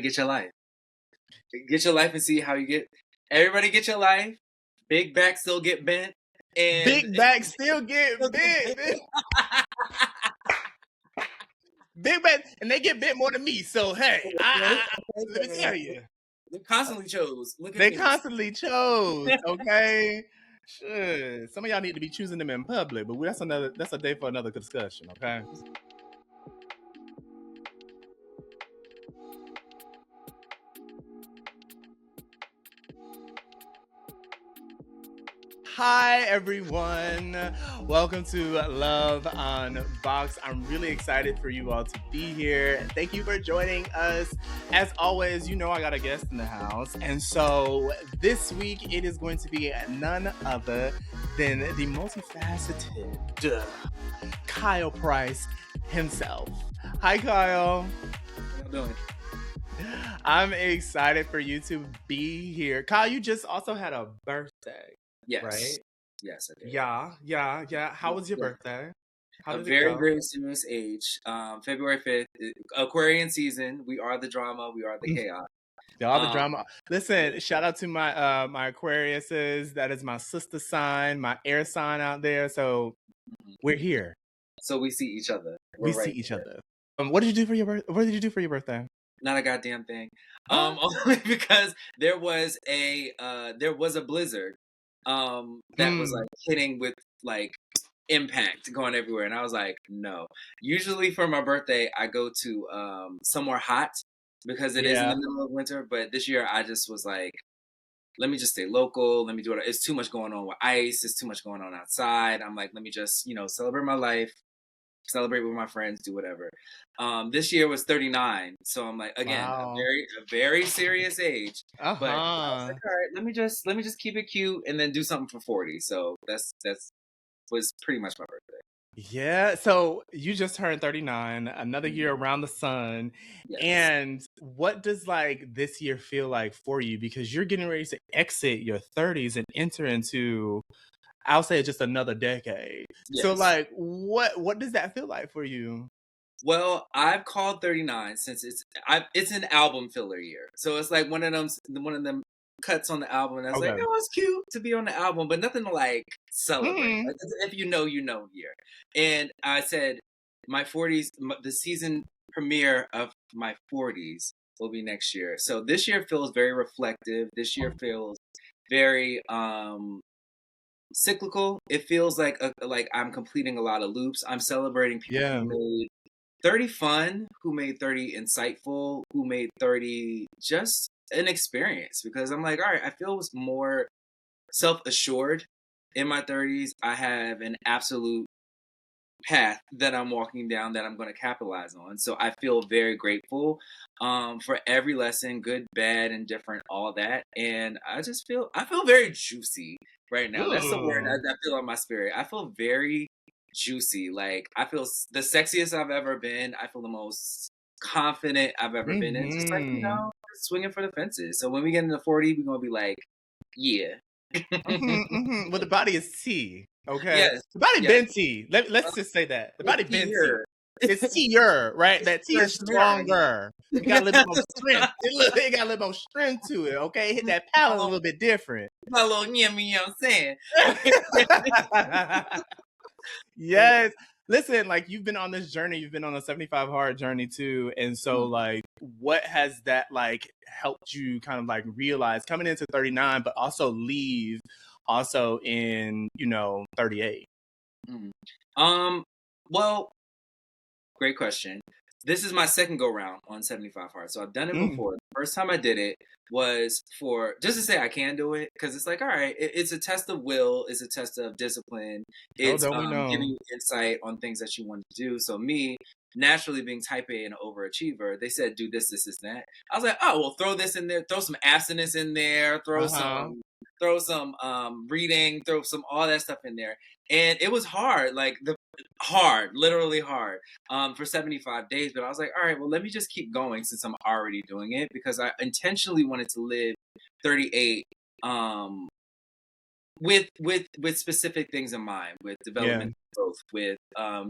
get your life. Get your life and see how you get. Everybody get your life. Big back still get bent. And Big back still get bent. Big back, and they get bent more than me. So hey, let me tell you, they constantly chose. Look at they me. constantly chose. Okay, sure. Some of y'all need to be choosing them in public, but that's a day for another discussion. Okay. Hi everyone, welcome to Love Unbxd. I'm really excited for you all to be here. Thank you for joining us. As always, you know I got a guest in the house, and so this week it is going to be none other than the multifaceted Kyle Price himself. Hi Kyle. How you doing? I'm excited for you to be here. Kyle, you just also had a birthday. Yes. Right? Yes, I did. Yeah. How was your birthday? How did it go? Very serious age. February 5th, Aquarian season. We are the drama. We are the chaos. All the drama. Listen, shout out to my my Aquariuses. That is my sister sign, my air sign out there. So we're here. So we see each other. We see each other. What did you do for your birthday? Not a goddamn thing. Only because there was a blizzard that was like hitting with like impact going everywhere, and I was like, no. Usually for my birthday I go to somewhere hot because it is in the middle of winter, but this year I just was like, let me just stay local, let me do it. It's too much going on with ice, it's too much going on outside. I'm like, let me just, celebrate my life, celebrate with my friends, do whatever. This year was 39, so I'm like, again, a very serious age. But I was like, all right, let me just keep it cute and then do something for 40. So that's was pretty much my birthday. Yeah, so you just turned 39, another year around the sun. Yes. And what does like this year feel like for you? Because you're getting ready to exit your 30s and enter into, I'll say, just another decade. Yes. So like, what does that feel like for you? Well, I've called 39 since it's an album filler year. So it's like one of them cuts on the album, and I was like, oh, it's cute to be on the album, but nothing to like celebrate. Like, if you know year. And I said my 40s, the season premiere of my 40s will be next year. So this year feels very reflective. This year feels very cyclical. It feels like I'm completing a lot of loops. I'm celebrating people who made 30 fun, who made 30 insightful, who made 30 just an experience, because I'm like, all right, I feel more self-assured in my 30s. I have an absolute path that I'm walking down that I'm going to capitalize on. So I feel very grateful for every lesson, good, bad, and different, all that. And I feel very juicy right now. Ooh. That's the word I feel on my spirit. I feel very juicy. Like, I feel the sexiest I've ever been. I feel the most confident I've ever been. And it's just like, swinging for the fences. So when we get into 40, we're going to be like, yeah. Well, the body is T. Okay. Yes. The body been T. Let's just say that. The body been T. It's T-er, right? That T is stronger. You got a little more strength. It got a little more strength to it, okay? Hit that palate a little bit different. A little yummy, you know what I'm saying? Yes. Listen, like, you've been on this journey, you've been on a 75 hard journey too. And so like, what has that like helped you kind of like realize coming into 39, but also leave also in, 38? Well, great question. This is my second go round on 75 hard. So I've done it before. The first time I did it was for just to say I can do it, because it's like, all right, it's a test of will, it's a test of discipline, it's giving you insight on things that you want to do. So me, naturally being type A and an overachiever, they said do this, that. I was like, oh, well, throw this in there, throw some abstinence in there, throw some reading, throw some all that stuff in there. And it was hard, literally hard, for 75 days. But I was like, all right, well, let me just keep going since I'm already doing it, because I intentionally wanted to live 38 with specific things in mind, with development growth, with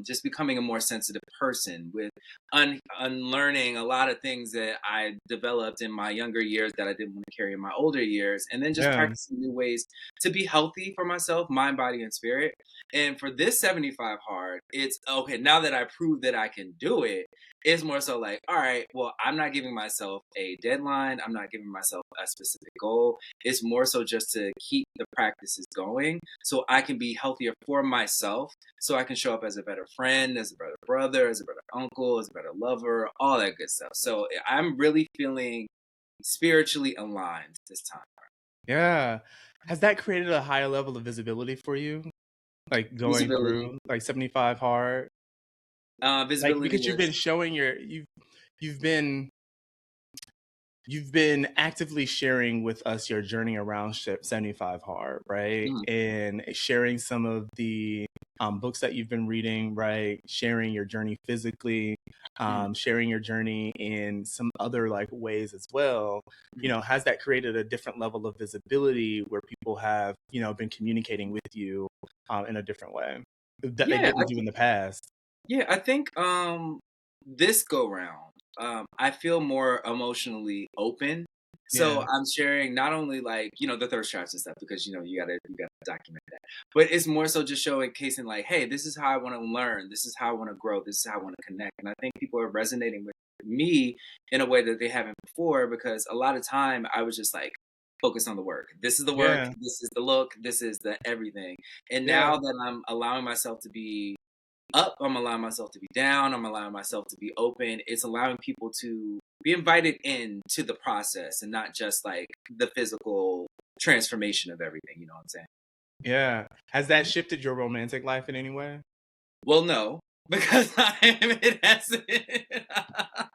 just becoming a more sensitive person, with unlearning a lot of things that I developed in my younger years that I didn't want to carry in my older years, and then just Yeah. practicing new ways to be healthy for myself, mind, body, and spirit. And for this 75 hard, it's okay, now that I proved that I can do it, it's more so like, all right, well, I'm not giving myself a deadline. I'm not giving myself a specific goal. It's more so just to keep the practices going so I can be healthier for myself, so I can show up as a better friend, as a better brother, as a better uncle, as a better lover, all that good stuff. So I'm really feeling spiritually aligned this time. Yeah. Has that created a higher level of visibility for you? Like going Visibility. through like 75 hard? Like Visibility because you've been is. showing you've been you've been actively sharing with us your journey around 75 hard, right? Mm, And sharing some of the books that you've been reading, right? Sharing your journey physically, mm, sharing your journey in some other like ways as well. mm. Has that created a different level of visibility where people have, been communicating with you in a different way that they Yeah, didn't do in the past? yeah, I think this go round, I feel more emotionally open. So Yeah. I'm sharing not only like, the thirst traps and stuff, because you gotta document that. But it's more so just showcasing like, hey, this is how I want to learn, this is how I want to grow, this is how I want to connect. And I think people are resonating with me in a way that they haven't before, because a lot of time I was just like focused on the work. This is the work, Yeah. this is the look, this is the everything. And Yeah. now that I'm allowing myself to be up, I'm allowing myself to be down, I'm allowing myself to be open. It's allowing people to be invited in to the process and not just like the physical transformation of everything, you know what I'm saying? Yeah. Has that shifted your romantic life in any way? Well, no, because it hasn't. I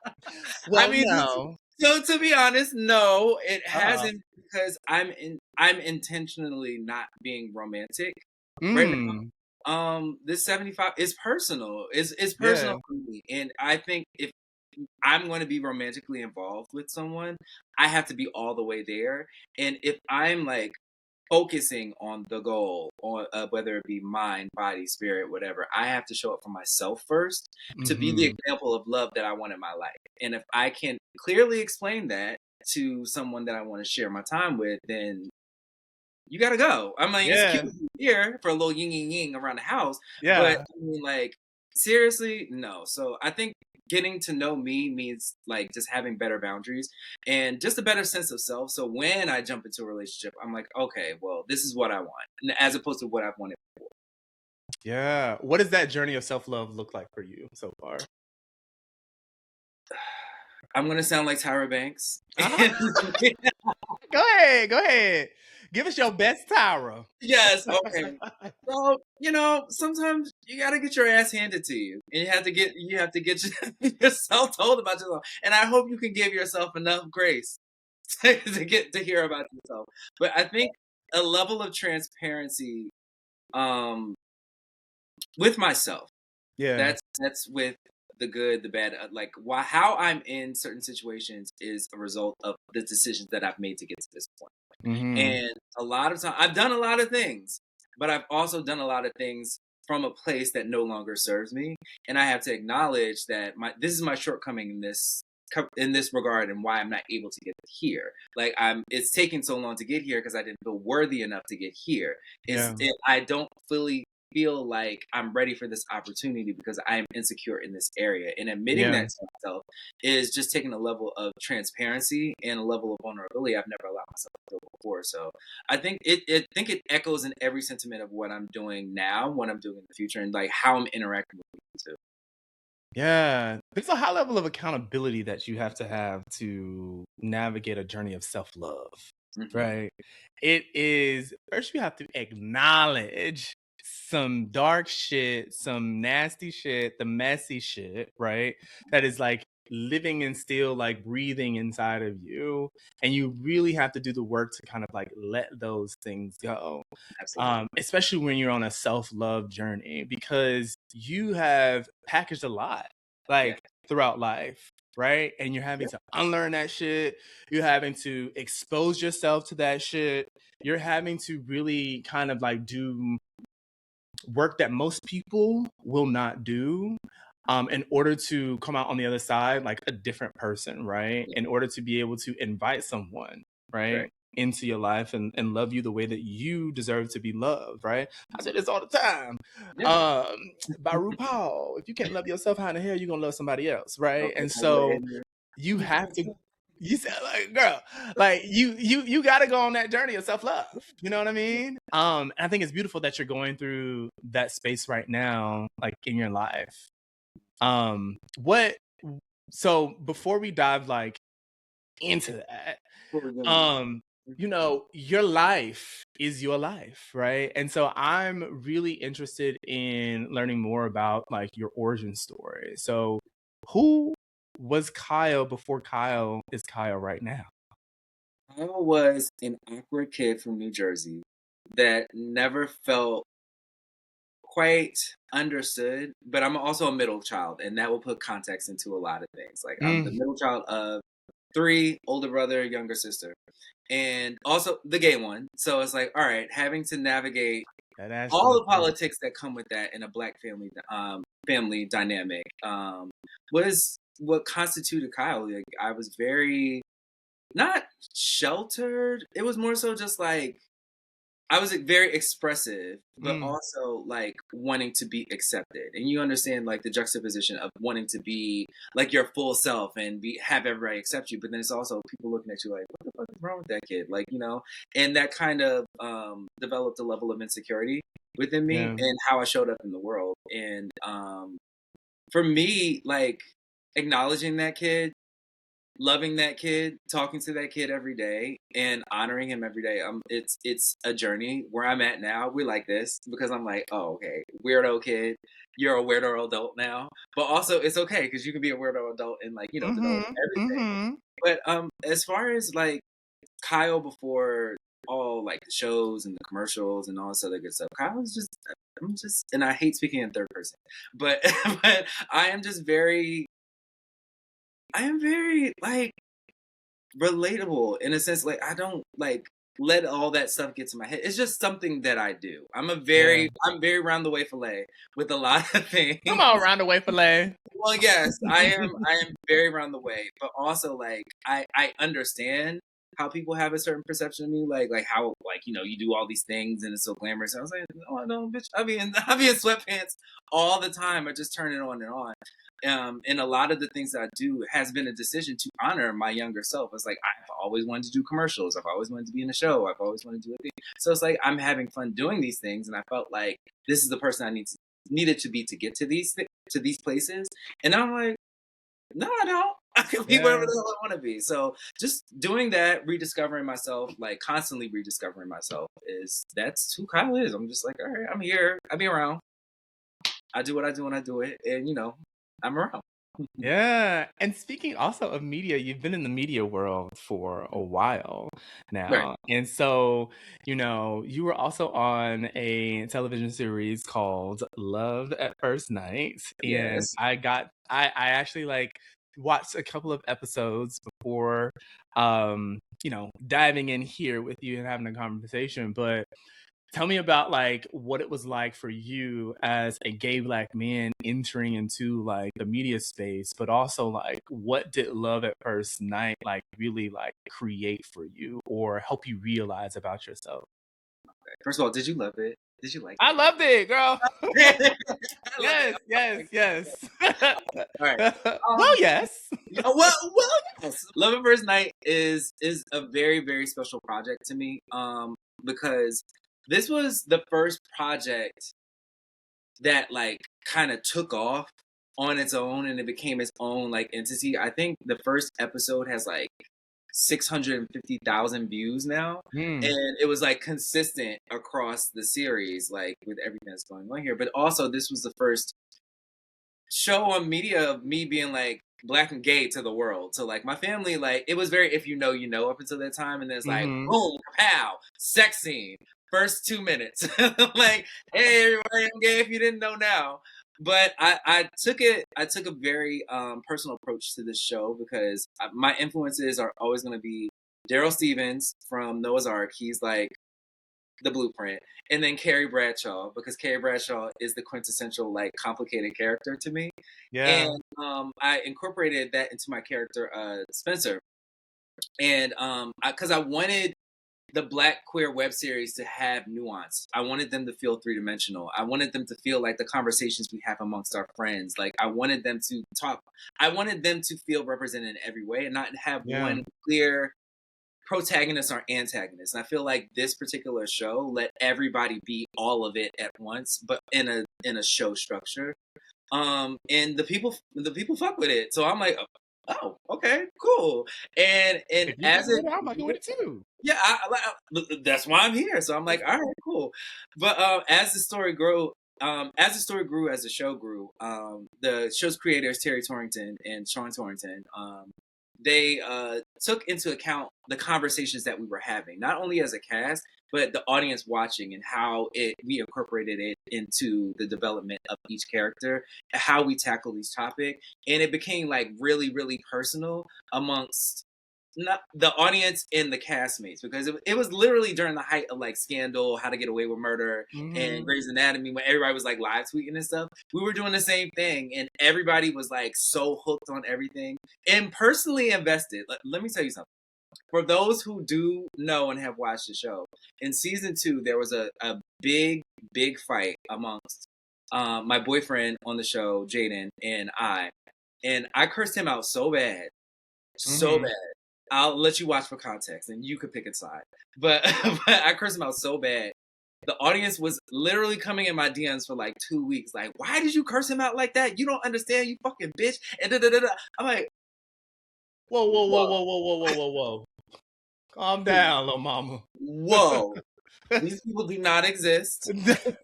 Well, mean, no. so to be honest, no, it Uh-uh. hasn't, because I'm intentionally not being romantic right now. Mm. This 75 is personal. It's Yeah. personal for me. And I think if I'm going to be romantically involved with someone, I have to be all the way there. And if I'm like focusing on the goal, on whether it be mind, body, spirit, whatever, I have to show up for myself first to be the Mhm. example of love that I want in my life. And if I can clearly explain that to someone that I want to share my time with, then you gotta go. I mean, it's cute Yeah. here for a little yin yin yin around the house, but Yeah. I mean, like, seriously, no. So I think getting to know me means like just having better boundaries and just a better sense of self. So when I jump into a relationship, I'm like, okay, well, this is what I want, as opposed to what I've wanted before. Yeah. What does that journey of self-love look like for you so far? I'm gonna sound like Tyra Banks. Uh-huh. Go ahead. Go ahead. Give us your best Tyra. Yes, okay. So, sometimes you gotta get your ass handed to you. And you have to get yourself told about yourself. And I hope you can give yourself enough grace to get to hear about yourself. But I think a level of transparency um with myself. Yeah. That's with the good, the bad. Like why how I'm in certain situations is a result of the decisions that I've made to get to this point. Mhm. And a lot of time I've done a lot of things, but I've also done a lot of things from a place that no longer serves me. And I have to acknowledge that this is my shortcoming in this regard, and why I'm not able to get here. Like it's taking so long to get here because I didn't feel worthy enough to get here. Yeah. I don't fully feel like I'm ready for this opportunity because I am insecure in this area. And admitting Yeah. that to myself is just taking a level of transparency and a level of vulnerability I've never allowed myself to feel before. So I think it echoes in every sentiment of what I'm doing now, what I'm doing in the future, and like how I'm interacting with people too. Yeah. There's a high level of accountability that you have to navigate a journey of self-love, Hmm. right? It is first you have to acknowledge some dark shit, some nasty shit, the messy shit, right? That is like living and still like breathing inside of you. And you really have to do the work to kind of like let those things go. Absolutely. Especially when you're on a self-love journey because you have packaged a lot Yeah. like throughout life, right? And you're having Yeah. to unlearn that shit. You're having to expose yourself to that shit. You're having to really kind of like do work that most people will not do in order to come out on the other side like a different person, right? Yeah. In order to be able to invite someone, right, into your life and love you the way that you deserve to be loved, right? I say this all the time. Yeah. By RuPaul, if you can't love yourself, how in the hell you gonna love somebody else, right? Okay, And so we're so in there. you have to, you said like, girl, like you got to go on that journey of self-love. You know what I mean? And I think it's beautiful that you're going through that space right now, like in your life. What? So before we dive like into that, you know, your life is your life, right? And so I'm really interested in learning more about like your origin story. So who was Kyle before Kyle is Kyle right now? I was an awkward kid from New Jersey that never felt quite understood, but I'm also a middle child, and that will put context into a lot of things. Like I'm the middle child of three, older brother, younger sister, and also the gay one. So it's like, all right, having to navigate all the politics that come with that in a black family dynamic was what constituted Kyle. Like I was very not sheltered. It was more so just like I was very expressive, but also like wanting to be accepted. And you understand like the juxtaposition of wanting to be like your full self and have everybody accept you. But then it's also people looking at you like, what the fuck is wrong with that kid? Like, you know, and that kind of developed a level of insecurity within me and how I showed up in the world. And for me, like acknowledging that kid, loving that kid, talking to that kid every day, and honoring him every day. It's a journey. Where I'm at now, we're like this because I'm like, oh, okay, weirdo kid, you're a weirdo adult now. But also, it's okay because you can be a weirdo adult and like develop everything. But as far as like Kyle before all like the shows and the commercials and all this other good stuff, Kyle is just I'm just, and I hate speaking in third person, but but I am very like relatable in a sense. Like I don't like let all that stuff get to my head. It's just something that I do. I'm very round the way fillet with a lot of things. Come on, round the way fillet. Well, yes, I am very round the way, but also like I understand how people have a certain perception of me, like how like you do all these things and it's so glamorous. And I was like, no, I don't, bitch. I be in sweatpants all the time. I just turn it on and on. And a lot of the things that I do has been a decision to honor my younger self. It's like I've always wanted to do commercials. I've always wanted to be in a show. I've always wanted to do a thing. So it's like I'm having fun doing these things, and I felt like this is the person I needed to be to get to these places. And I'm like, no, I don't. I can be whatever the hell I want to be. So just doing that, rediscovering myself, like constantly rediscovering myself, that's who Kyle is. I'm just like, all right, I'm here. I be around. I do what I do when I do it, and I'm around. Yeah. And speaking also of media, you've been in the media world for a while now. Right. And so, you were also on a television series called Love at First Night. And Yes. I actually like watched a couple of episodes before diving in here with you and having a conversation. But tell me about like what it was like for you as a gay black man entering into like the media space, but also like what did Love at First Night like really like create for you or help you realize about yourself? First of all, did you love it? Did you like I it? loved it, girl. I love it. Yes. All right. Well, yes. Well, yes. Love at First Night is a very, very special project to me. Because this was the first project that like kind of took off on its own and it became its own like entity. I think the first episode has like 650,000 views now. And it was like consistent across the series, like with everything that's going on here. But also this was the first show on media of me being like black and gay to the world. So like my family, like it was very if you know up until that time, and then it's like boom, pow, sex scene, first 2 minutes. Like, hey everybody, I'm gay if you didn't know now. But I took a very personal approach to this show because my influences are always going to be Daryl Stevens from Noah's Ark. He's like the blueprint, and then Carrie Bradshaw, because Carrie Bradshaw is the quintessential like complicated character to me. Yeah. And I incorporated that into my character Spencer, and because I wanted the Black queer web series to have nuance. I wanted them to feel three-dimensional. I wanted them to feel like the conversations we have amongst our friends. Like I wanted them to talk. I wanted them to feel represented in every way and not have one clear protagonist or antagonist. And I feel like this particular show let everybody be all of it at once, but in a show structure. And the people fuck with it. So I'm like, oh, okay, cool. And If you as fuck it, with it, I'm fucking with it too. yeah, that's why I'm here. So I'm like, all right, cool. But as the story grew, as the show grew, the show's creators Terry Torrington and Sean Torrington, they took into account the conversations that we were having, not only as a cast, but the audience watching, and how we incorporated it into the development of each character, how we tackle each topic, and it became like really, really personal amongst not the audience and the castmates, because it was literally during the height of like Scandal, How to Get Away with Murder, and Grey's Anatomy, when everybody was like live tweeting and stuff. We were doing the same thing, and everybody was like so hooked on everything and personally invested. Let me tell you something. For those who do know and have watched the show, in season 2 there was a big fight amongst my boyfriend on the show, Jaden, and I cursed him out so bad, so bad. I'll let you watch for context, and you could pick a side. But I cursed him out so bad. The audience was literally coming in my DMs for like 2 weeks. Like, why did you curse him out like that? You don't understand, you fucking bitch. And I'm like, whoa. Calm down, little mama. Whoa. These people do not exist.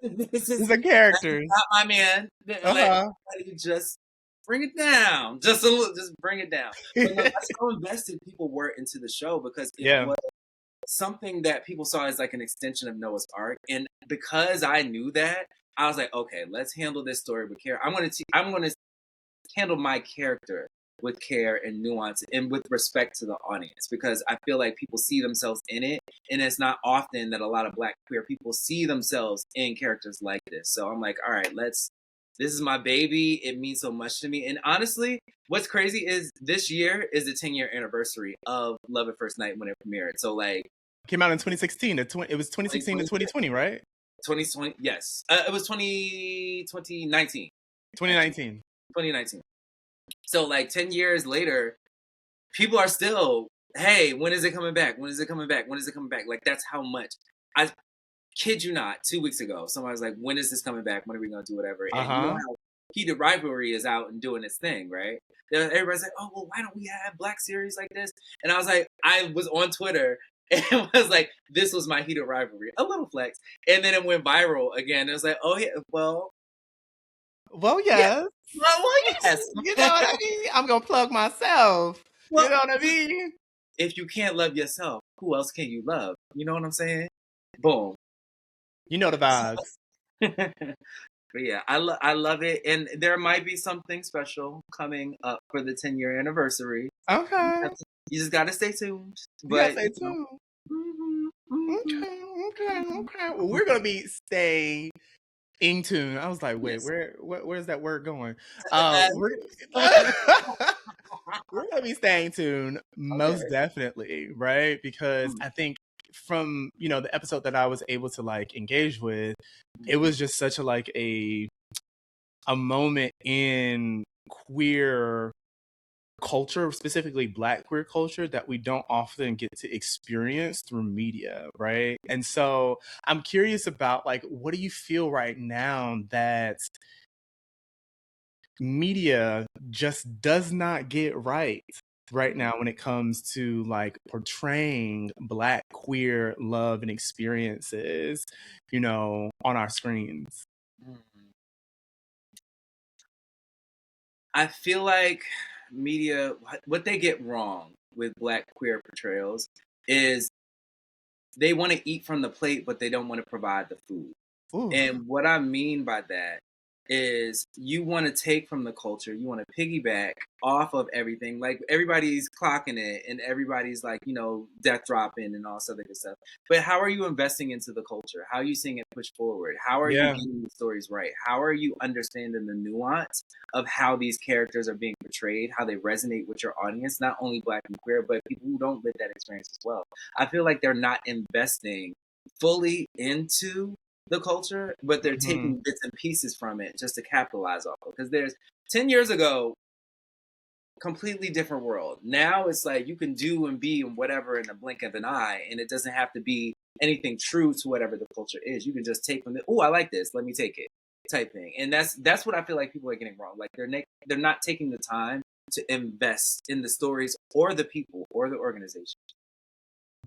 These are characters. Not my man. Like, just bring it down. Just a little, just bring it down. But no, that's how invested people were into the show, because it was something that people saw as like an extension of Noah's Ark. And because I knew that, I was like, okay, let's handle this story with care. I'm gonna handle my character with care and nuance and with respect to the audience, because I feel like people see themselves in it, and it's not often that a lot of Black queer people see themselves in characters like this. So I'm like, all right, this is my baby. It means so much to me. And honestly, what's crazy is this year is the 10-year anniversary of Love at First Night when it premiered. So like, came out in 2016. It was 2016 to 2020, right? 2020, yes. It was 2019. 2019. So like 10 years later, people are still, hey, when is it coming back? When is it coming back? When is it coming back? Like, that's how much. I kid you not, 2 weeks ago, somebody was like, when is this coming back? When are we going to do whatever? And you know how Heated Rivalry is out and doing its thing, right? Everybody's like, oh, well, why don't we have Black series like this? And I was like, I was on Twitter and was like, this was my Heated Rivalry. A little flex. And then it went viral again. It was like, oh, yeah, well, yes. Well, yes. You know what I mean? I'm going to plug myself. Well, you know what I mean? If you can't love yourself, who else can you love? You know what I'm saying? Boom. You know the vibes. But yeah, I love it. And there might be something special coming up for the 10-year anniversary. Okay. You just got to stay tuned. But stay tuned. Okay. Well, we're going to be staying in tune. I was like, wait, where's that word going? We're gonna be staying tuned, most definitely, right? Because I think from the episode that I was able to like engage with, it was just such a moment in queer culture, specifically Black queer culture, that we don't often get to experience through media, right? And so I'm curious about like, what do you feel right now that media just does not get right now when it comes to like portraying Black queer love and experiences, on our screens? I feel like media, what they get wrong with Black queer portrayals is they want to eat from the plate, but they don't want to provide the food. Ooh. And what I mean by that is you want to take from the culture, you want to piggyback off of everything. Like everybody's clocking it and everybody's like, death dropping and all this other good stuff. But how are you investing into the culture? How are you seeing it push forward? How are you getting the stories right? How are you understanding the nuance of how these characters are being portrayed, how they resonate with your audience, not only Black and queer, but people who don't live that experience as well? I feel like they're not investing fully into the culture, but they're taking bits and pieces from it just to capitalize off of. Because there's 10 years ago, completely different world. Now it's like you can do and be and whatever in a blink of an eye, and it doesn't have to be anything true to whatever the culture is. You can just take from it. Oh, I like this. Let me take it, type thing. And that's what I feel like people are getting wrong. Like they're not taking the time to invest in the stories or the people or the organization.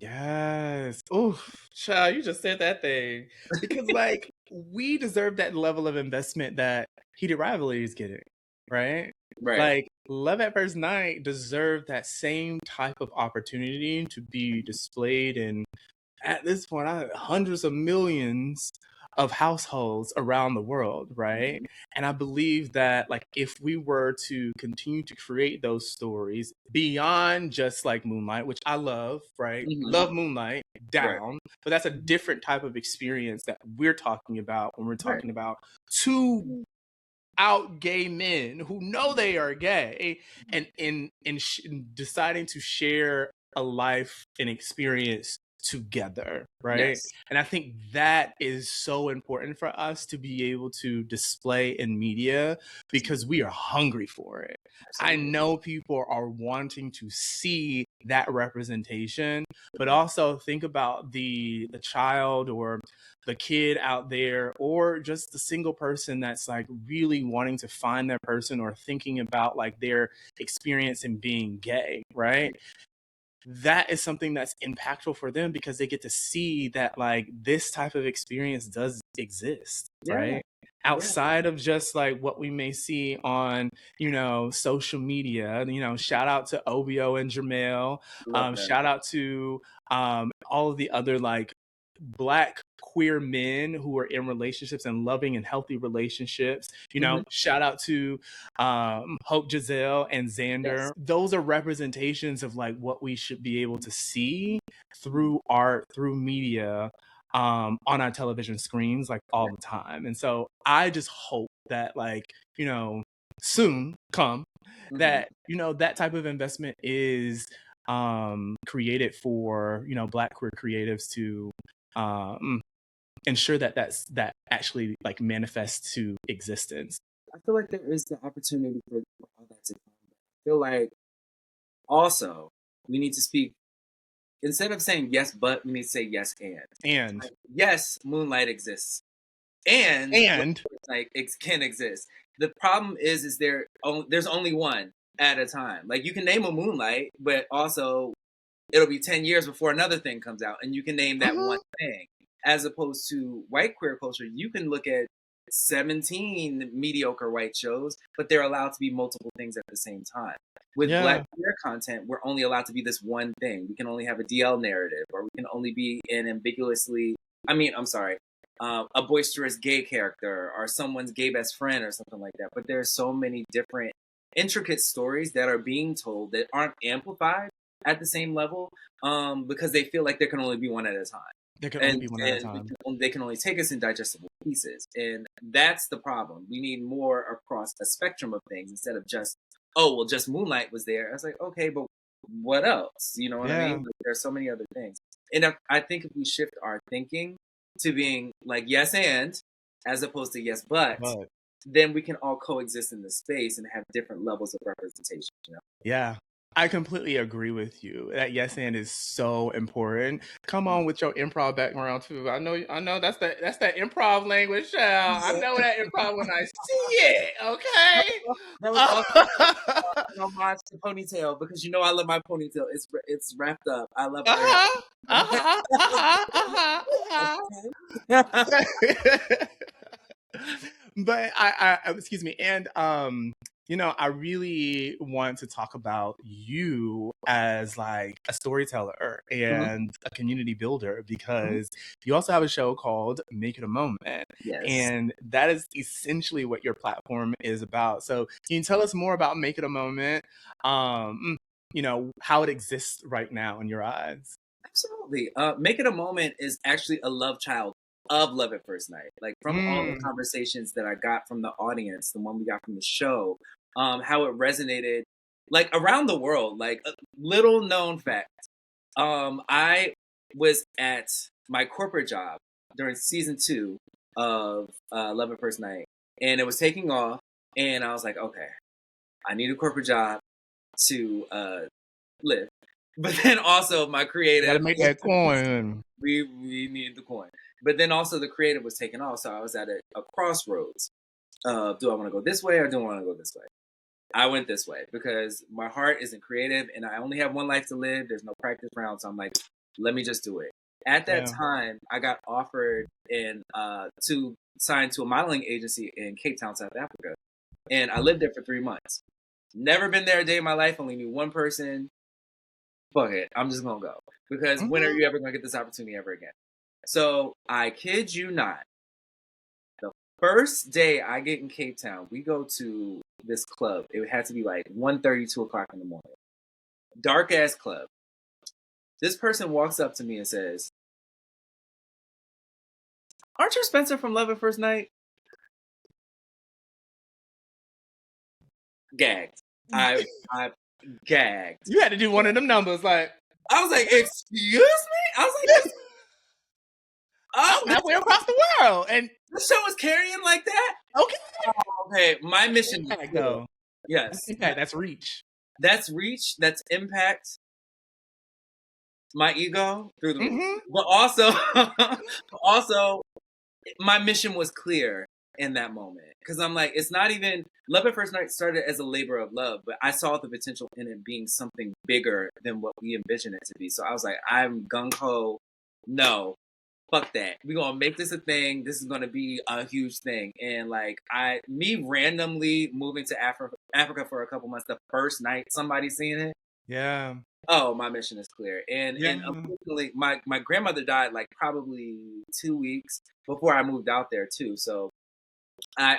Yes. Oh, child, you just said that thing. Because like we deserve that level of investment that Heated Rivalry is getting, right? Right. Like Love at First Night deserved that same type of opportunity to be displayed in, at this point, hundreds of millions of households around the world, right? And I believe that like if we were to continue to create those stories beyond just like Moonlight, which I love, right? Love Moonlight, down, but that's a different type of experience that we're talking about when we're talking about two out gay men who know they are gay and in deciding to share a life and experience together, right? Yes. And I think that is so important for us to be able to display in media because we are hungry for it. Absolutely. I know people are wanting to see that representation, but also think about the child or the kid out there or just the single person that's like really wanting to find their person or thinking about like their experience in being gay, right? That is something that's impactful for them because they get to see that like this type of experience does exist, right? Outside of just like what we may see on, social media, shout out to OBO and Jamel. Shout out to all of the other like Black queer men who are in relationships and loving and healthy relationships. Shout out to Hope, Giselle, and Xander. Those are representations of like what we should be able to see through art, through media, on our television screens like all the time. And so I just hope that like, soon come that, that type of investment is created for, Black queer creatives to ensure that that actually like manifests to existence. I feel like there is the opportunity for all that to come. I feel like also we need to speak, instead of saying yes but, we need to say yes and. Like, yes, Moonlight exists. And like it can exist. The problem is there's only one at a time. Like you can name a Moonlight, but also it'll be 10 years before another thing comes out and you can name that one thing. As opposed to white queer culture, you can look at 17 mediocre white shows, but they're allowed to be multiple things at the same time. With Black queer content, we're only allowed to be this one thing. We can only have a DL narrative, or we can only be an a boisterous gay character, or someone's gay best friend, or something like that. But there are so many different intricate stories that are being told that aren't amplified at the same level because they feel like there can only be one at a time. There can only be one at a time. They can only take us in digestible pieces. And that's the problem. We need more across a spectrum of things instead of just, just Moonlight was there. I was like, okay, but what else? You know what I mean? Like, there are so many other things. And I think if we shift our thinking to being like yes and, as opposed to yes but, then we can all coexist in the space and have different levels of representation. Yeah. I completely agree with you. That yes and is so important. Come on with your improv background too. I know that's that improv language, child. I know that improv when I see it. Okay. That was awesome. No watch the ponytail because I love my ponytail. It's wrapped up. I love it. But I excuse me, and You know, I really want to talk about you as like a storyteller Mhm. and a community builder, Mhm. because you also have a show called Make It a Moment. Yes. And that is essentially what your platform is about. So can you tell us more about Make It a Moment? You know, how it exists right now in your eyes. Absolutely. Make It a Moment is actually a love child of Love at First Night. Like from all the Mm, conversations that I got from the audience, the one we got from the show, how it resonated like around the world. Like a little known fact. I was at my corporate job during season 2 of Love at First Night, and it was taking off, and I was like, okay, I need a corporate job to live. But then also my gotta creative, make that coin. we need the coin. But then also the creative was taken off, so I was at a crossroads. Do I want to go this way or do I want to go this way? I went this way because my heart isn't creative and I only have one life to live. There's no practice round, so I'm like, let me just do it. At that Yeah. time, I got offered to sign to a modeling agency in Cape Town, South Africa, and I lived there for 3 months. Never been there a day in my life. Only knew one person. Fuck it, I'm just gonna go because when are Mhm. you ever gonna get this opportunity ever again? So I kid you not. The first day I get in Cape Town, we go to this club. It had to be like 1:30, 2 o'clock in the morning. Dark ass club. This person walks up to me and says, "Aren't you Spencer from Love at First Night?" Gagged. I gagged. You had to do one of them numbers, like, I was like, "Excuse me?" I was like, "This, I'm oh, halfway across the world, and this show is carrying like that." okay, Okay, my mission is impact clear. though. That's Yes, impact. That's reach. that's reach. That's impact. My ego through the roof, Hmm. but also, but also my mission was clear in that moment because I'm like, it's not even Love at First Night started as a labor of love, but I saw the potential in it being something bigger than what we envisioned it to be. So I was like, I'm gung ho. No, fuck that. We're gonna make this a thing. This is gonna be a huge thing. And like me randomly moving to Africa for a couple months, the first night somebody seeing it, Yeah. oh, my mission is clear. And Yeah. unfortunately, my grandmother died like probably 2 weeks before I moved out there too. So I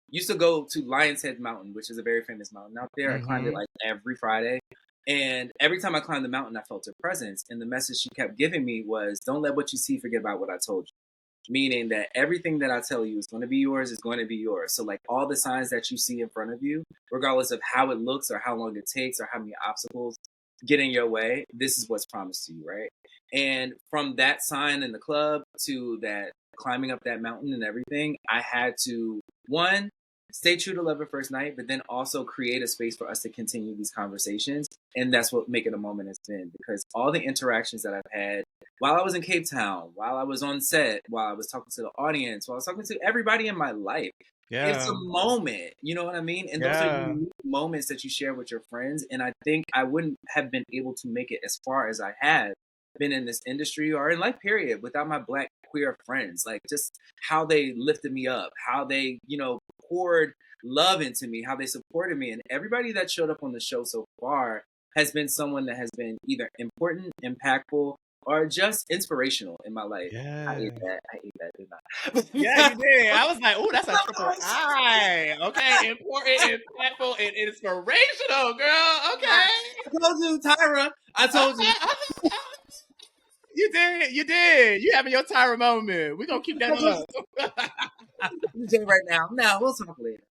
used to go to Lion's Head Mountain, which is a very famous mountain out there. I climbed it Hmm. like every Friday. And every time I climbed the mountain, I felt her presence. And the message she kept giving me was, don't let what you see forget about what I told you. Meaning that everything that I tell you is going to be yours, is going to be yours. So, like all the signs that you see in front of you, regardless of how it looks or how long it takes or how many obstacles get in your way, this is what's promised to you, right? And from that sign in the club to that climbing up that mountain and everything, I had to, one, stay true to Love at First Night, but then also create a space for us to continue these conversations. And that's what Make It a Moment has been, because all the interactions that I've had while I was in Cape Town, while I was on set, while I was talking to the audience, while I was talking to everybody in my life, it's a Yeah. moment, you know what I mean? And those are Yeah. unique moments that you share with your friends. And I think I wouldn't have been able to make it as far as I have been in this industry or in life period without my Black queer friends. Like just how they lifted me up, how they, poured love into me, how they supported me. And everybody that showed up on the show so far has been someone that has been either important, impactful, or just inspirational in my life. I ate Yeah. that. I ate that, didn't Yeah, I? you did. I was like, oh, that's a triple I. Okay, important, impactful, and inspirational, girl. Okay. I told you, Tyra. I told you. Okay. You did. You did. You having your Tyra moment. We're gonna keep that DJ right now. No, we'll talk later.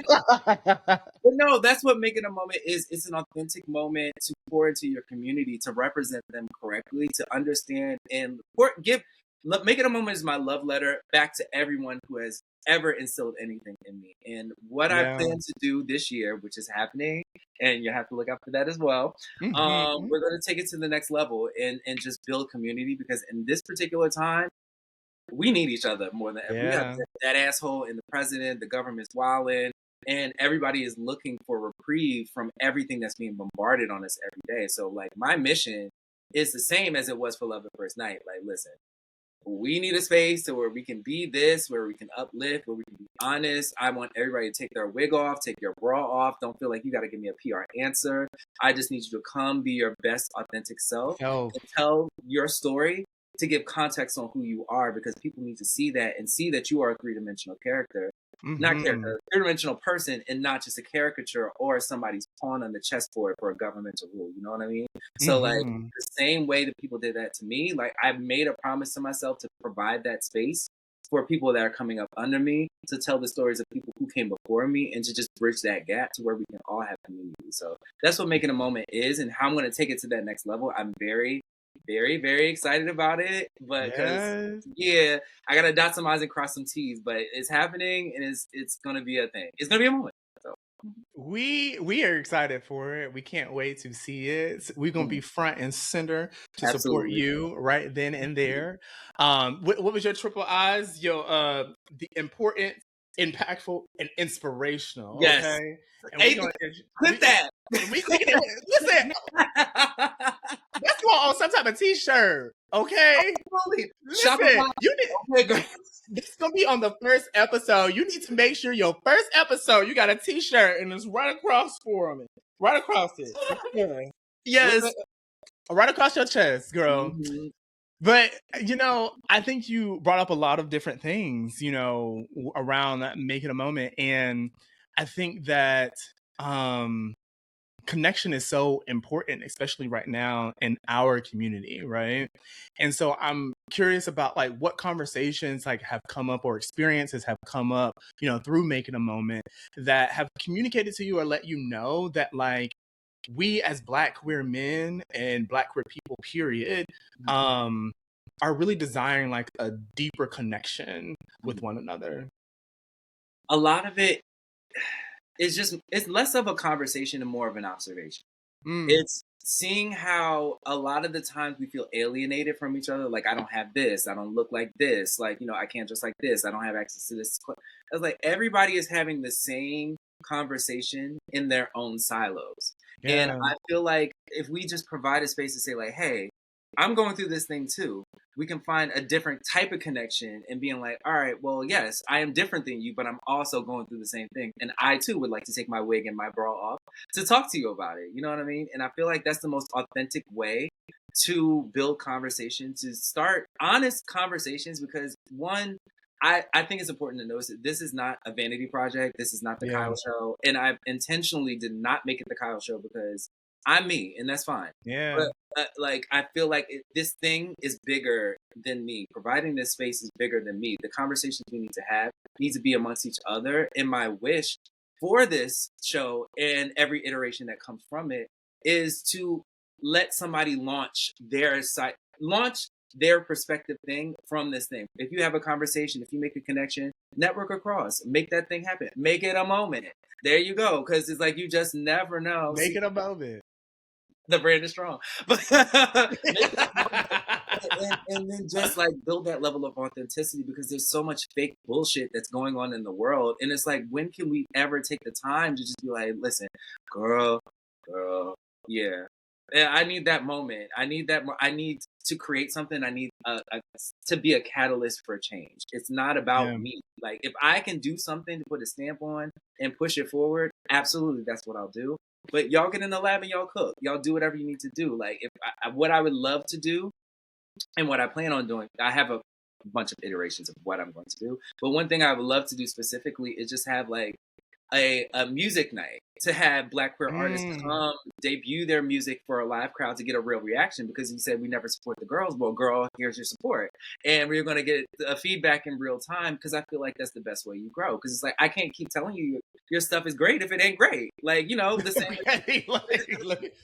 up. But no, that's what making a moment is. It's an authentic moment to pour into your community, to represent them correctly, to understand and make it a moment is my love letter back to everyone who has ever instilled anything in me. And what I Yeah. plan to do this year, which is happening, and you have to look out for that as well. Mm-hmm. We're going to take it to the next level and just build community, because in this particular time, we need each other more than ever. We got Yeah. that asshole in the president, the government's wilding, and everybody is looking for reprieve from everything that's being bombarded on us every day. So, like, my mission is the same as it was for Love at First Night. Like, listen, we need a space to where we can be this, where we can uplift, where we can be honest. I want everybody to take their wig off, take your bra off. Don't feel like you got to give me a PR answer. I just need you to come be your best authentic self and tell your story to give context on who you are, because people need to see that and see that you are a three-dimensional character. Not character, three-dimensional person, and not just a caricature or somebody's pawn on the chessboard for a governmental rule. You know what I mean? So like the same way that people did that to me, like I've made a promise to myself to provide that space for people that are coming up under me, to tell the stories of people who came before me, and to just bridge that gap to where we can all have community. So that's what Making a Moment is, and how I'm going to take it to that next level. I'm very, very excited about it, but yeah, I gotta dot some I's and cross some T's, but it's happening, and it's gonna be a thing. It's gonna be a moment. So we are excited for it. We can't wait to see it. We're gonna be front and center to support you right then and there. What was your triple I's? Your the important, impactful, and inspirational. Yes. Okay. And hey, clip that. Listen. That's going on some type of T-shirt, okay? Absolutely. Listen, this is gonna be on the first episode. You need to make sure your first episode you got a T-shirt and it's right across for me, right across it. Okay. Yes, right across your chest, girl. But I think you brought up a lot of different things, around Making a Moment, and I think that connection is so important, especially right now in our community, right? And so I'm curious about like what conversations like have come up or experiences have come up, through Making a Moment that have communicated to you or let you know that like we as Black queer men and Black queer people, period, are really desiring like a deeper connection with one another. A lot of it, it's less of a conversation and more of an observation. It's seeing how a lot of the times we feel alienated from each other. Like, I don't have this, I don't look like this, like, I can't dress like this, I don't have access to this. It's like everybody is having the same conversation in their own silos. And I feel like if we just provide a space to say like, hey, I'm going through this thing too, we can find a different type of connection and being like, all right, well, yes, I am different than you, but I'm also going through the same thing. And I too would like to take my wig and my bra off to talk to you about it. You know what I mean? And I feel like that's the most authentic way to build conversation, to start honest conversations, because one, I think it's important to notice that this is not a vanity project. This is not the Kyle Show. And I intentionally did not make it the Kyle Show because I'm me, and that's fine. But like, I feel like this thing is bigger than me. Providing this space is bigger than me. The conversations we need to have need to be amongst each other. And my wish for this show and every iteration that comes from it is to let somebody launch their perspective thing from this thing. If you have a conversation, if you make a connection, network across, make that thing happen. Make it a moment. There you go. Because it's like, you just never know. Make it a moment. The brand is strong. But and then just like build that level of authenticity, because there's so much fake bullshit that's going on in the world. And it's like, when can we ever take the time to just be like, listen, girl, yeah. I need that moment. I need to create something. I need to be a catalyst for change. It's not about me. Like, if I can do something to put a stamp on and push it forward, absolutely, that's what I'll do. But y'all get in the lab and y'all cook. Y'all do whatever you need to do. Like, what I would love to do and what I plan on doing, I have a bunch of iterations of what I'm going to do. But one thing I would love to do specifically is just have like a music night, to have Black queer artists come debut their music for a live crowd to get a real reaction, because you said we never support the girls. Well, girl, here's your support. And we're going to get a feedback in real time, because I feel like that's the best way you grow. Because it's like, I can't keep telling you your stuff is great if it ain't great. Like, the same.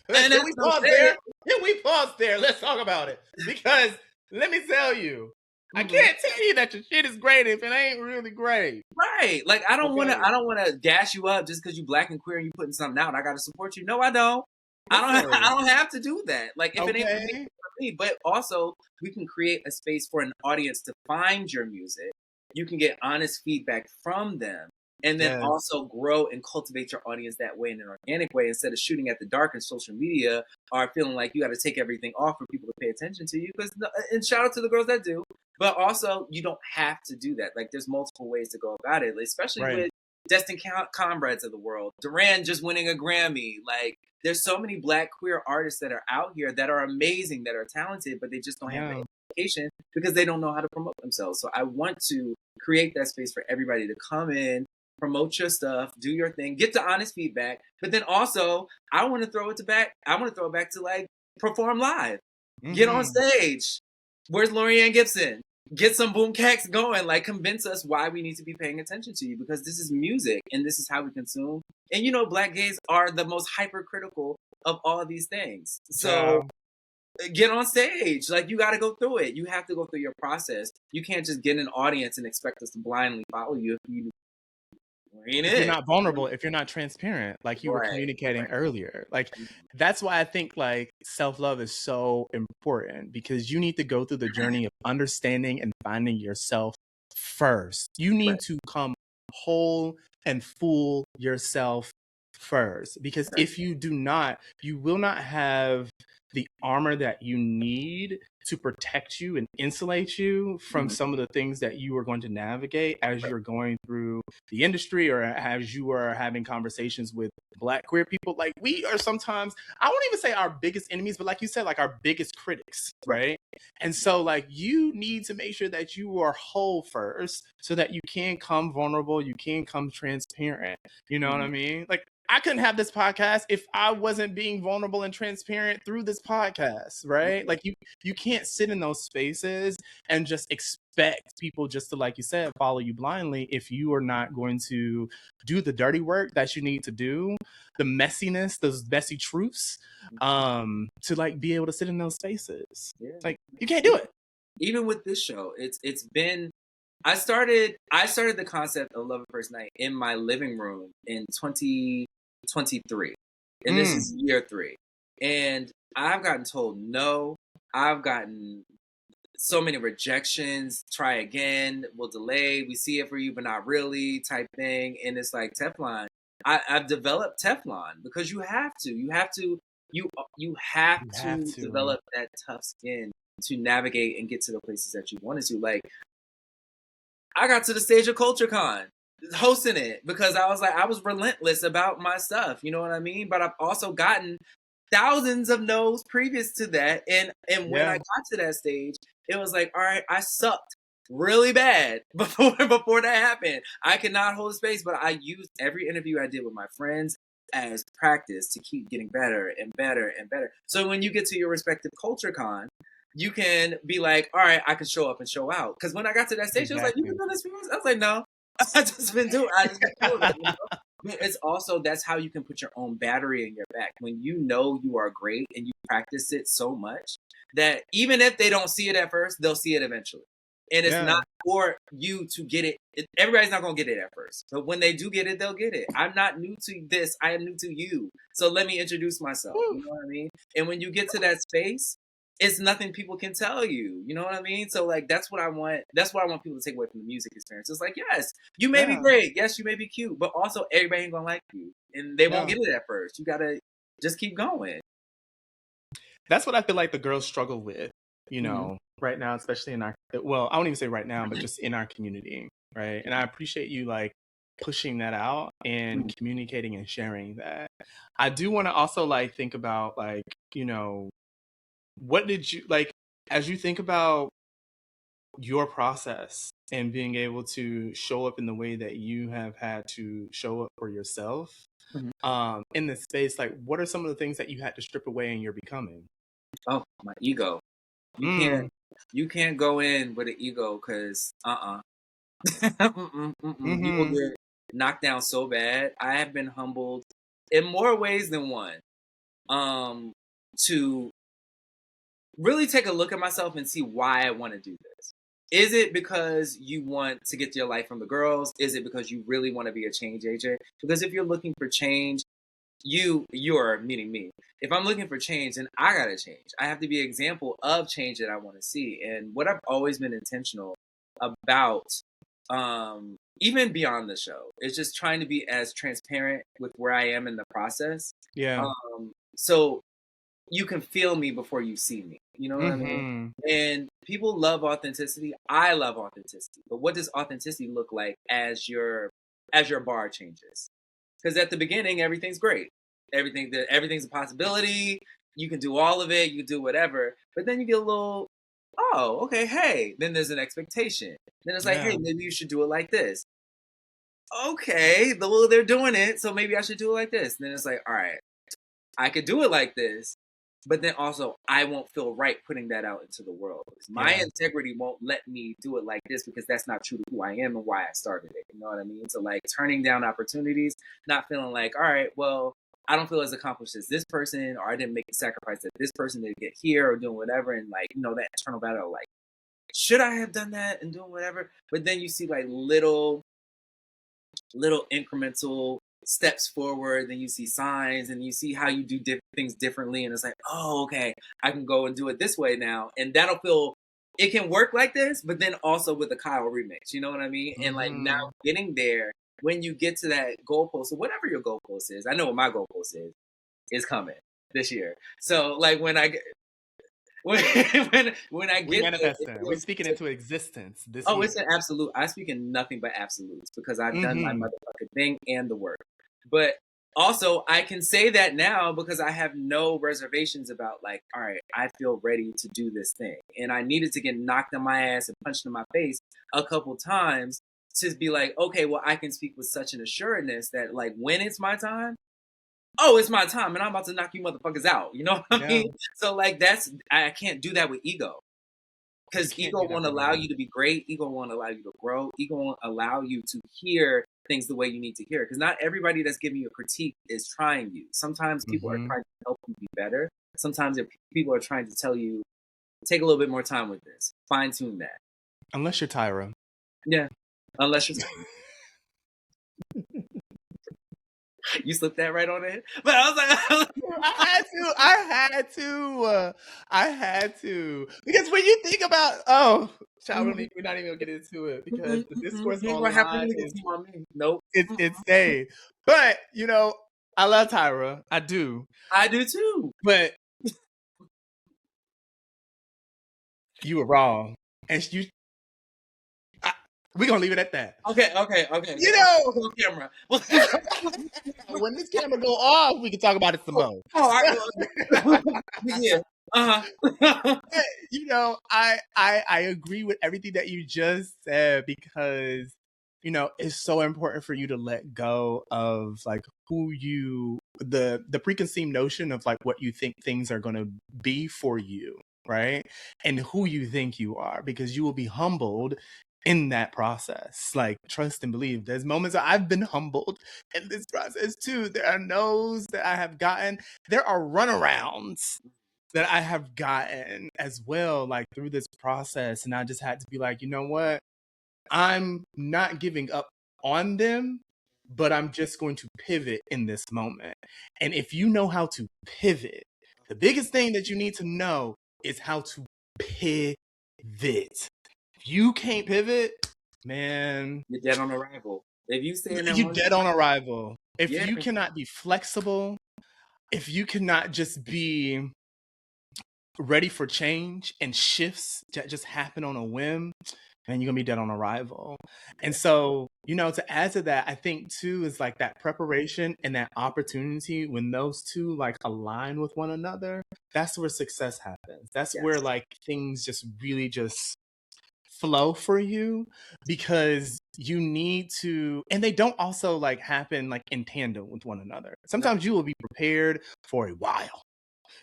And then we pause there. Then we pause there. Let's talk about it. Because let me tell you, I can't tell you that your shit is great if it ain't really great. Right. Like, I don't want to gas you up just because you Black and queer and you putting something out. I got to support you. No, I don't. I don't have to do that. Like, if it ain't for me. But also, we can create a space for an audience to find your music. You can get honest feedback from them. And then also grow and cultivate your audience that way, in an organic way, instead of shooting at the dark in social media, or feeling like you got to take everything off for people to pay attention to you. And shout out to the girls that do. But also, you don't have to do that. Like, there's multiple ways to go about it, especially Right. with Destin Comrades of the world. Duran just winning a Grammy. Like, there's so many Black queer artists that are out here that are amazing, that are talented, but they just don't have the education because they don't know how to promote themselves. So I want to create that space for everybody to come in, promote your stuff, do your thing, get the honest feedback. But then also, I want to throw it back to like perform live, get on stage. Where's Lorianne Gibson? Get some boom cacks going. Like, convince us why we need to be paying attention to you, because this is music and this is how we consume. And you know, Black gays are the most hypercritical of all these things. So get on stage. Like, you got to go through it. You have to go through your process. You can't just get an audience and expect us to blindly follow you if you're not vulnerable, if you're not transparent, like you were communicating earlier. Like, that's why I think like self-love is so important, because you need to go through the journey of understanding and finding yourself first. You need to come whole and full yourself first, because if you do not, you will not have the armor that you need to protect you and insulate you from some of the things that you are going to navigate as you're going through the industry, or as you are having conversations with Black queer people. Like, we are sometimes, I won't even say our biggest enemies, but like you said, like our biggest critics, right? And so like, you need to make sure that you are whole first, so that you can come vulnerable, you can come transparent. You know what I mean? Like, I couldn't have this podcast if I wasn't being vulnerable and transparent through this podcast, right? Like, you can't sit in those spaces and just expect people just to, like you said, follow you blindly if you are not going to do the dirty work that you need to do, the messiness, those messy truths, to like be able to sit in those spaces. Like, you can't do it. Even with this show, it's been, I started the concept of Love First Night in my living room in 2023, and this is year 3, and I've gotten told no. I've gotten so many rejections. Try again. We'll delay. We see it for you, but not really, type thing. And it's like Teflon. I've developed Teflon because you have to develop that tough skin to navigate and get to the places that you wanted to. Like, I got to the stage of CultureCon hosting it because I was relentless about my stuff. You know what I mean? But I've also gotten thousands of no's previous to that. And when I got to that stage, it was like, all right, I sucked really bad before that happened. I could not hold space, but I used every interview I did with my friends as practice to keep getting better and better and better. So when you get to your respective CultureCon, you can be like, all right, I can show up and show out. Because when I got to that stage, it was like, you been doing this for years? I was like, no, I just been doing it. You know? It's also, that's how you can put your own battery in your back. When you know you are great and you practice it so much that even if they don't see it at first, they'll see it eventually. And it's not for you to get it. Everybody's not going to get it at first. But when they do get it, they'll get it. I'm not new to this. I am new to you. So let me introduce myself. You know what I mean? And when you get to that space, it's nothing people can tell you. You know what I mean? So like, that's what I want. That's what I want people to take away from the music experience. It's like, yes, you may be great. Yes, you may be cute. But also, everybody ain't going to like you. And they won't get it at first. You got to just keep going. That's what I feel like the girls struggle with, you know, right now, especially in our, well, I won't even say right now, but just in our community, right? And I appreciate you like pushing that out and communicating and sharing that. I do want to also like think about like, you know, what did you like, as you think about your process and being able to show up in the way that you have had to show up for yourself in this space, like what are some of the things that you had to strip away in your becoming? Oh, my ego. You can't go in with an ego because you will get knocked down so bad. I have been humbled in more ways than one to really take a look at myself and see why I want to do this. Is it because you want to get your life from the girls? Is it because you really want to be a change agent? Because if you're looking for change, you're meeting me. If I'm looking for change, then I gotta change. I have to be an example of change that I want to see. And what I've always been intentional about, even beyond the show, is just trying to be as transparent with where I am in the process. So you can feel me before you see me. You know what I mean? Mm-hmm. And people love authenticity. I love authenticity. But what does authenticity look like as your bar changes? Because at the beginning, everything's great. Everything's a possibility. You can do all of it. You can do whatever. But then you get a little, oh, okay, hey. Then there's an expectation. Then it's like, Yeah. hey, maybe you should do it like this. Okay, well, they're doing it, so maybe I should do it like this. And then it's like, all right, I could do it like this, but then also I won't feel right putting that out into the world. My integrity won't let me do it like this because that's not true to who I am and why I started it. You know what I mean? So like turning down opportunities, not feeling like, all right, well, I don't feel as accomplished as this person, or I didn't make the sacrifice that this person did get here, or doing whatever, and like, that internal battle, like, should I have done that and doing whatever? But then you see like little incremental steps forward, then you see signs and you see how you do things differently, and it's like, oh, okay, I can go and do it this way now, and that'll feel, it can work like this, but then also with the Kyle remix, you know what I mean? And like now getting there, when you get to that goalpost, or whatever your goalpost is, I know what my goalpost is coming this year. So like when I get when I we get manifest it. We speak it into existence this year. It's an absolute. I speak in nothing but absolutes because I've done my motherfucking thing and the work. But also, I can say that now because I have no reservations about like, all right, I feel ready to do this thing. And I needed to get knocked on my ass and punched in my face a couple times to be like, okay, well, I can speak with such an assuredness that like when it's my time, oh, it's my time and I'm about to knock you motherfuckers out. You know what I mean? So like I can't do that with ego. Because ego won't allow you to be great. Ego won't allow you to grow. Ego won't allow you to hear things the way you need to hear. Because not everybody that's giving you a critique is trying you. Sometimes people are trying to help you be better. Sometimes people are trying to tell you, take a little bit more time with this. Fine tune that. Unless you're Tyra. Yeah. Unless you're Tyra. You slipped that right on it. But I was like, I had to. Because when you think about, child, we're not even gonna get into it because the discourse online is on me. Nope. It's insane. But I love Tyra. I do. I do too. But you were wrong, and we're gonna leave it at that. Okay. Camera. When this camera go off, we can talk about it some more. Yeah. I agree with everything that you just said because it's so important for you to let go of like the preconceived notion of like what you think things are going to be for you, right? And who you think you are, because you will be humbled in that process. Like, trust and believe. There's moments that I've been humbled in this process too. There are no's that I have gotten. There are runarounds that I have gotten as well, like through this process. And I just had to be like, you know what? I'm not giving up on them, but I'm just going to pivot in this moment. And if you know how to pivot, the biggest thing that you need to know is how to pivot. If you can't pivot, man, you're dead on arrival. If you stay in that, you're dead on arrival. If you cannot be flexible, if you cannot just be ready for change and shifts that just happen on a whim, and you're gonna be dead on arrival. And so, to add to that, I think too is like that preparation and that opportunity. When those two like align with one another, that's where success happens. That's where like things just really just flow for you, because you need to, and they don't also like happen like in tandem with one another. Sometimes you will be prepared for a while.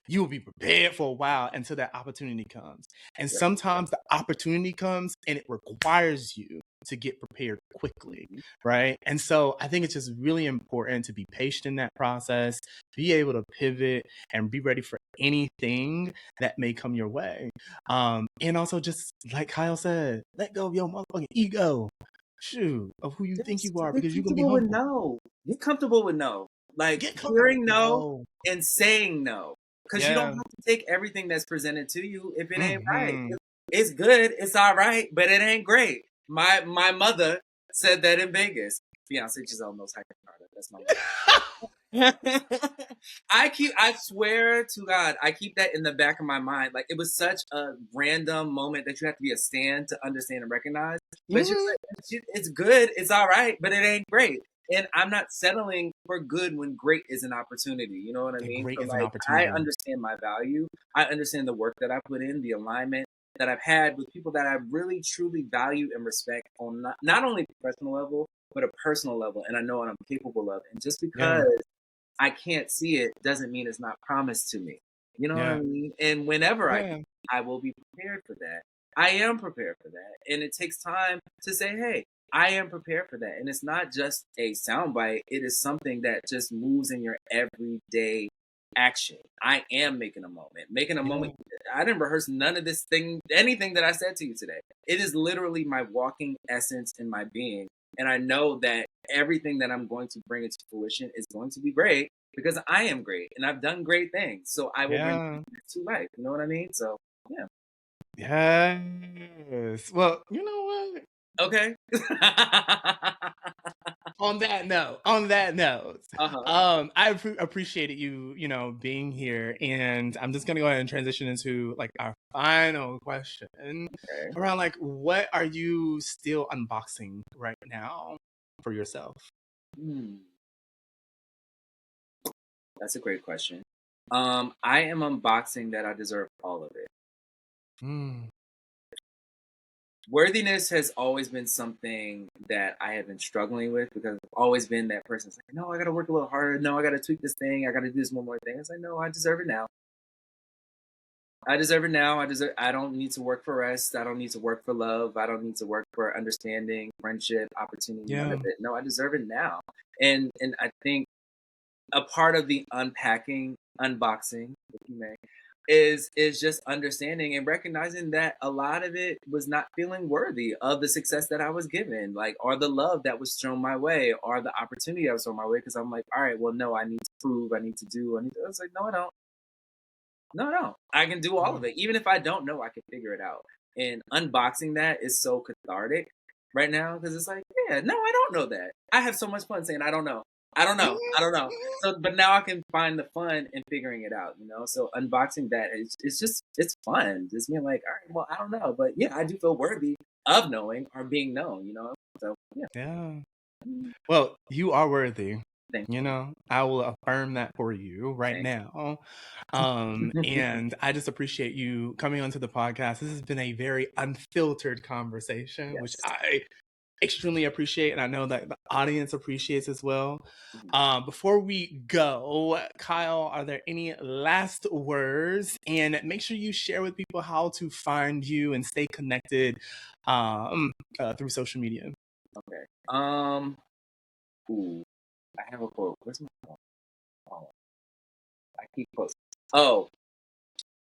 You will be prepared for a while until that opportunity comes. And sometimes the opportunity comes and it requires you to get prepared quickly, right? And so I think it's just really important to be patient in that process, be able to pivot and be ready for anything that may come your way. And also just like Kyle said, let go of your motherfucking ego. Shoot, of who you think you are, because you're going to be humble. Get comfortable with no. Like hearing no and saying no. Because you don't have to take everything that's presented to you if it ain't right. It's good, it's all right, but it ain't great. My mother said that in Vegas. Beyonce Giselle knows how to. That's my mother. I swear to God, I keep that in the back of my mind. Like, it was such a random moment that you have to be a stan to understand and recognize. But she was like, it's good, it's all right, but it ain't great. And I'm not settling for good when great is an opportunity. You know what I mean? Great So, is an like, I opportunity. understand my value. I understand the work that I put in, the alignment that I've had with people that I really, truly value and respect on not only a professional level, but a personal level. And I know what I'm capable of. And just Yeah. because I can't see it doesn't mean it's not promised to me. You know what I Yeah. mean? And whenever Yeah. I will be prepared for that. I am prepared for that. And it takes time to say, hey, I am prepared for that. And it's not just a soundbite, it is something that just moves in your everyday action. I am making a moment. Making a moment. I didn't rehearse none of this thing, anything that I said to you today. It is literally my walking essence in my being. And I know that everything that I'm going to bring into fruition is going to be great because I am great and I've done great things. So I will bring Yeah. it to life. You know what I mean? So, yeah. Yes. Well, you know what? Okay. On that note, Uh-huh. I appreciated you, being here, and I'm just gonna go ahead and transition into like our final question Okay. around like what are you still unboxing right now for yourself? That's a great question. I am unboxing that I deserve all of it. Mm. Worthiness has always been something that I have been struggling with because I've always been that person that's like, no, I gotta work a little harder. No, I gotta tweak this thing. I gotta do this one more thing. It's like, no, I deserve it now. I deserve it now. I don't need to work for rest. I don't need to work for love. I don't need to work for understanding, friendship, opportunity, none Yeah. of it. No, I deserve it now. And I think a part of the unpacking, unboxing, if you may, is just understanding and recognizing that a lot of it was not feeling worthy of the success that I was given, like, or the love that was thrown my way, or the opportunity that was thrown my way. Because I'm like, all right, well, no, I need to prove, I need to do, I need to. I was like, no, I don't. No, no, I can do all of it. Even if I don't know, I can figure it out. And unboxing that is so cathartic right now because it's like, yeah, no, I don't know that. I have so much fun saying I don't know. I don't know. I don't know. So, but now I can find the fun in figuring it out, you know? So unboxing that is it's just it's fun. Just being like, all right, well, I don't know. But yeah, I do feel worthy of knowing or being known, you know? So yeah. Yeah. Well, you are worthy. Thank I will affirm that for you right Thanks. now. And I just appreciate you coming onto the podcast. This has been a very unfiltered conversation, which Yes. I extremely appreciate, and I know that the audience appreciates as well. Mhm. Before we go, Kyle, are there any last words? And make sure you share with people how to find you and stay connected through social media. Okay. Ooh, I have a quote. Where's my phone? Oh, I keep quotes. Oh,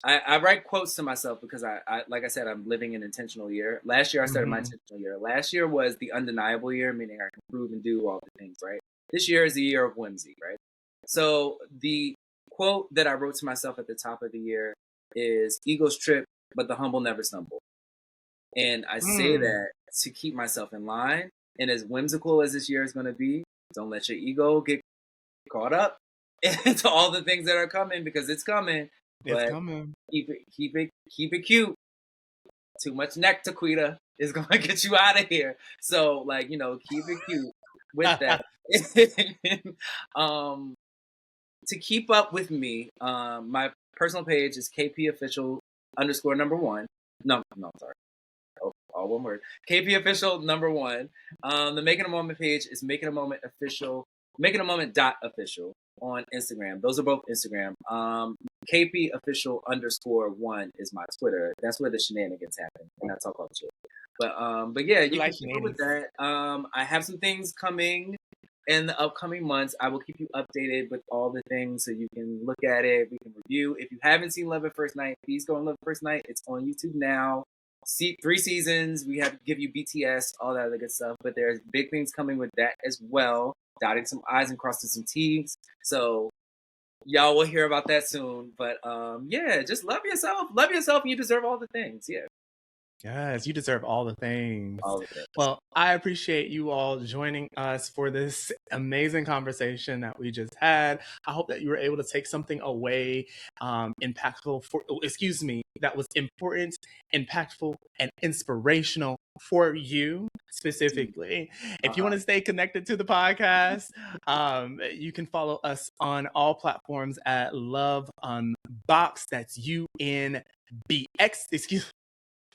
I write quotes to myself because I like I said, I'm living an intentional year. Last year I started my intentional year. Last year was the undeniable year, meaning I can prove and do all the things, right? This year is the year of whimsy, right? So the quote that I wrote to myself at the top of the year is egos trip, but the humble never stumble. And I say Mm. that to keep myself in line. And as whimsical as this year is going to be, don't let your ego get caught up into all the things that are coming because it's coming. It's But coming. keep it cute. Too much neck taquita is gonna get you out of here. So like, you know, keep it cute with that. um to keep up with me, my personal page is KP official underscore number one. No, sorry. All one word. KP official number one. The Making a Moment page is Making a Moment official, Making a Moment dot official on Instagram. Those are both Instagram. KP official underscore one is my Twitter. That's where the shenanigans happen and I talk all the shit. But yeah, you can like keep up with shenanigans. that. I have some things coming in the upcoming months. I will keep you updated with all the things so you can look at it. We can review. If you haven't seen Love at First Night, please go and Love at First Night. It's on YouTube now. See, 3 seasons. We have to give you BTS, all that other good stuff. But there's big things coming with that as well. Dotting some I's and crossing some T's. So y'all will hear about that soon. But yeah, just love yourself. Love yourself and you deserve all the things. Yeah. Yes, you deserve all the things. All of it. Well, I appreciate you all joining us for this amazing conversation that we just had. I hope that you were able to take something away, impactful for, excuse me, that was important, impactful, and inspirational for you specifically. If you want to stay connected to the podcast, you can follow us on all platforms at Love Unboxd. That's UNBX. Excuse me.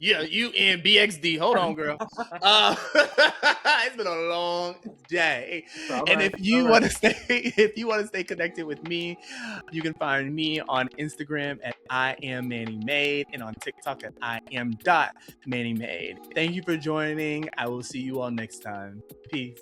Yeah, UNBXD. Hold on, girl. It's been a long day. And Right, if you want to stay connected with me, you can find me on Instagram at I am Manny Made and on TikTok at I am Manny Made. Thank you for joining. I will see you all next time. Peace.